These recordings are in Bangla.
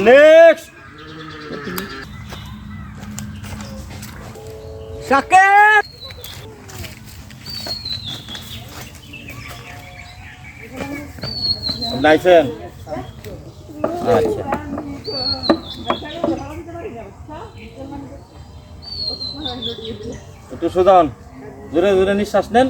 নেক্সট সাকেত লাইসেন্স আচ্ছা একটু সুদান জোরে জোরে নিঃশ্বাস নেন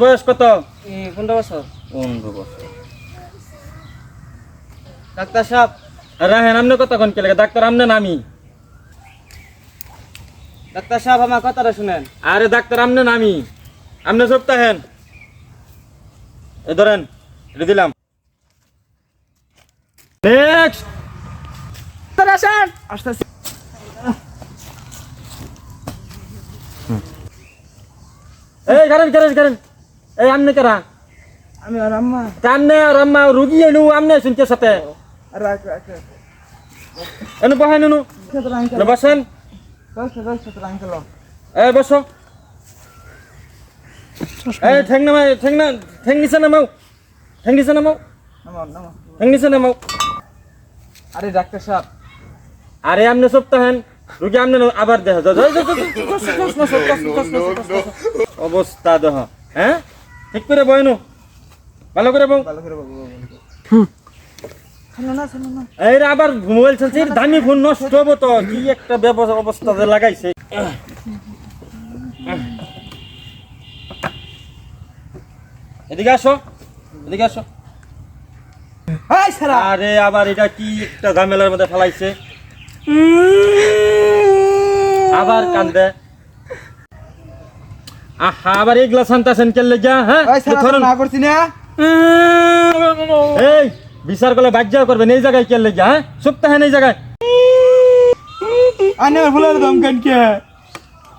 বয়স কত 15 বছর 15 বছর ডাক্তার সাহেব রাহেন আমনে কত কোন কেলে ডাক্তার আমনে নামি ডাক্তার সাহেব আমার কথাটা শুনেন আরে ডাক্তার আমনে নামি আমনে সপ্তাহেন এ ধরেন এটা দিলাম নেক্সট আসেন আসতেছি এই করেন করেন করেন এই আমনে করা আমি আর আম্মা কামনে আর আম্মা রুগী এনু আমনে শুনতে সাথে রাখ রাখ এনু বহেন এনু ক্ষেত্রে আঙ্কেল বসেন ক্ষেত্রে আঙ্কেল এই বসো এই ঠ্যাং নামাই ঠ্যাং নিচে নামাও ঠ্যাং নিচে নামাও নামো নামো ঠ্যাং নিচে নামাও আরে ডাক্তার সাহেব আরে আমনে সপ্তাহেন রুগী আমনে আবার দেহ অবস্থা দেহ হ্যাঁ ঠিক করে বয়নু ভালো করে বউ ভালো করে বলবো শুনো না এই রে আবার মোবাইল চলছে দামি ফোন নষ্ট হবো তো কি একটা অবস্থা যে লাগাইছে এদিকে আসো এদিকে আসো এই সারা আরে আবার এটা কি একটা ঝামেলার মধ্যে ফেলাইছে আবার কান্দে আহা আবার এগুলা শান্তাছেন কেলে যা হ্যাঁ এই সারা না করছি না এই বিচার করলে বাজ্যা করবেন এই জায়গায় কেলে যা হ্যাঁ সপ্তাহে এই জায়গায় আনে ফুলার দাম কেন কে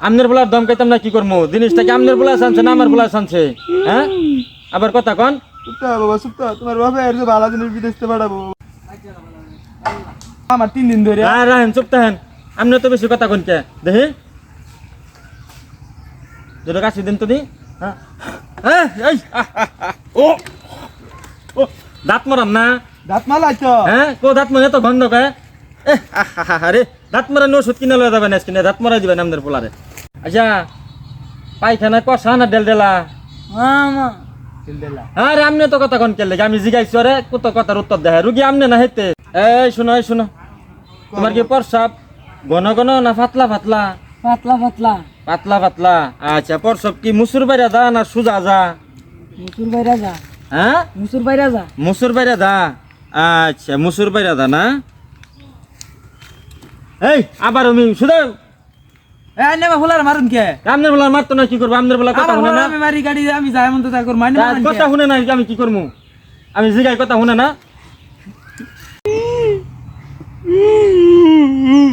আমনের বলার দম খাইতাম না কি করবো জিনিসটা কি আমনের বলা শানছে না আমার বলা শানছে হ্যাঁ আবার কথা কন সুপ্তা বাবা সুপ্তা তোমার বাবা এর যে ভালো জিনিস বিদেশতে পাঠাবো আমার 3 দিন ধরে আর রাহেন সপ্তাহেন আমনে তো বেশি কথা কন কে দেখি দুটো কাশি দিন তো দি হ্যাঁ এই ও ও দাঁত মরাম না দাঁত মালাইছো হ্যাঁ কো দাঁত মরে তো বন্ধ কে আরে দাঁত মরা নো সুত কিনে লয়ে যাবেন আজকে দাঁত মরাই দিবেন আমাদের পোলারে আচ্ছা পায়খানা কষা না ডেলডেলা মামা দিলদেলা আরে আমনে তো কথা কোন কেলে আমি জিগাইছি রে কত কথার উত্তর দেয় রুগী আমনে না হেতে এই শুনো তোমার কি প্রস্রাব ঘন ঘন না পাতলা পাতলা পাতলা পাতলা পাতলা পাতলা আচ্ছা প্রস্রাব কি মুসুর বাইরা যা না সুজা যা মুসুর বাইরা যা হ্যাঁ মুসুর বাইরা যা মুসুর বাইরা যা আচ্ছা মুসুর বাইরা যা না এই আবার আমি শুধু এ আনে মা ফুলার মারুন কে আমনের বলা মারতো না কি করবো আমনের বলা কথা শুনে না আমি মারি গাড়ি আমি যাই মন তো তা কর মানে কথা শুনে না আমি কি করবো আমি জিগাই কথা শুনে না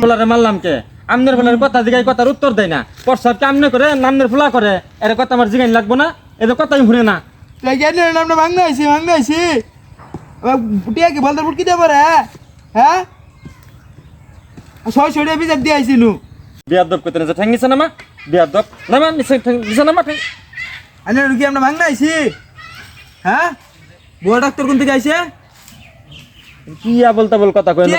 ফুলারে মারলাম কে আমনের ফুলার কথা জিগাই কথার উত্তর দেয় না প্রস্তাব কে আমনে করে নামনের ফুলা করে এর কথা আমার জিগাই লাগবো না এদের কথাই শুনে না তাই কেন নামটা ভাঙনা আইছি বুটিয়া কি বলতে বুটকি দেব রে হ্যাঁ ছয় ছড়িয়ে বিচার দিয়ে আইছি নু বিয়াদব করতে না ঠ্যাং নিছে নামা বিয়াদব নামা নিছে নামা ঠ্যাং আনে রুকি আমরা ভাঙনা আইছি হ্যাঁ বুয়া ডাক্তার কোন থেকে আইছে কি বলতে বল কথা কই না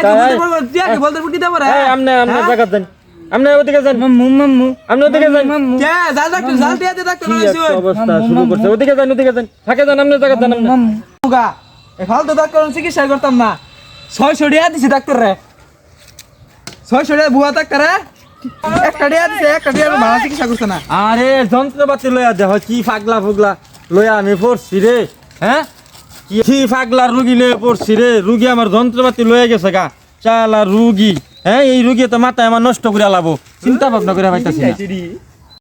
টিয়া কি বলতে বুটকি দেব রে আমনে জায়গা দেন আমনে ওদিকে যান মাম্মু আমনে ওদিকে যান কে জাল ডাক্তার জাল দিয়ে ডাক্তার কি আইছো একটা অবস্থা শুরু করছে ওদিকে যান থাকে যান আমনে জায়গা যান আমনে মুগা এ ফালতু ডাক্তার চিকিৎসা করতাম না ছয় ছড়িয়ে দিছি ডাক্তার রে ছয় ছড়িয়ে বুয়া ডাক্তার রে একটা ডিয়া ভালো চিকিৎসা করছে না আরে যন্ত্রপাতি লয়া দেহ কি পাগলা ফুগলা লয়া আমি পড়ছি রে হ্যাঁ কি পাগলা রুগী লয়ে পড়ছি রে রুগী আমার যন্ত্রপাতি লয়ে গেছে গা চালা রুগী হ্যাঁ এই রুগী তো মাথায় আমার নষ্ট করে লাবো চিন্তা ভাবনা করে পাইতাছি না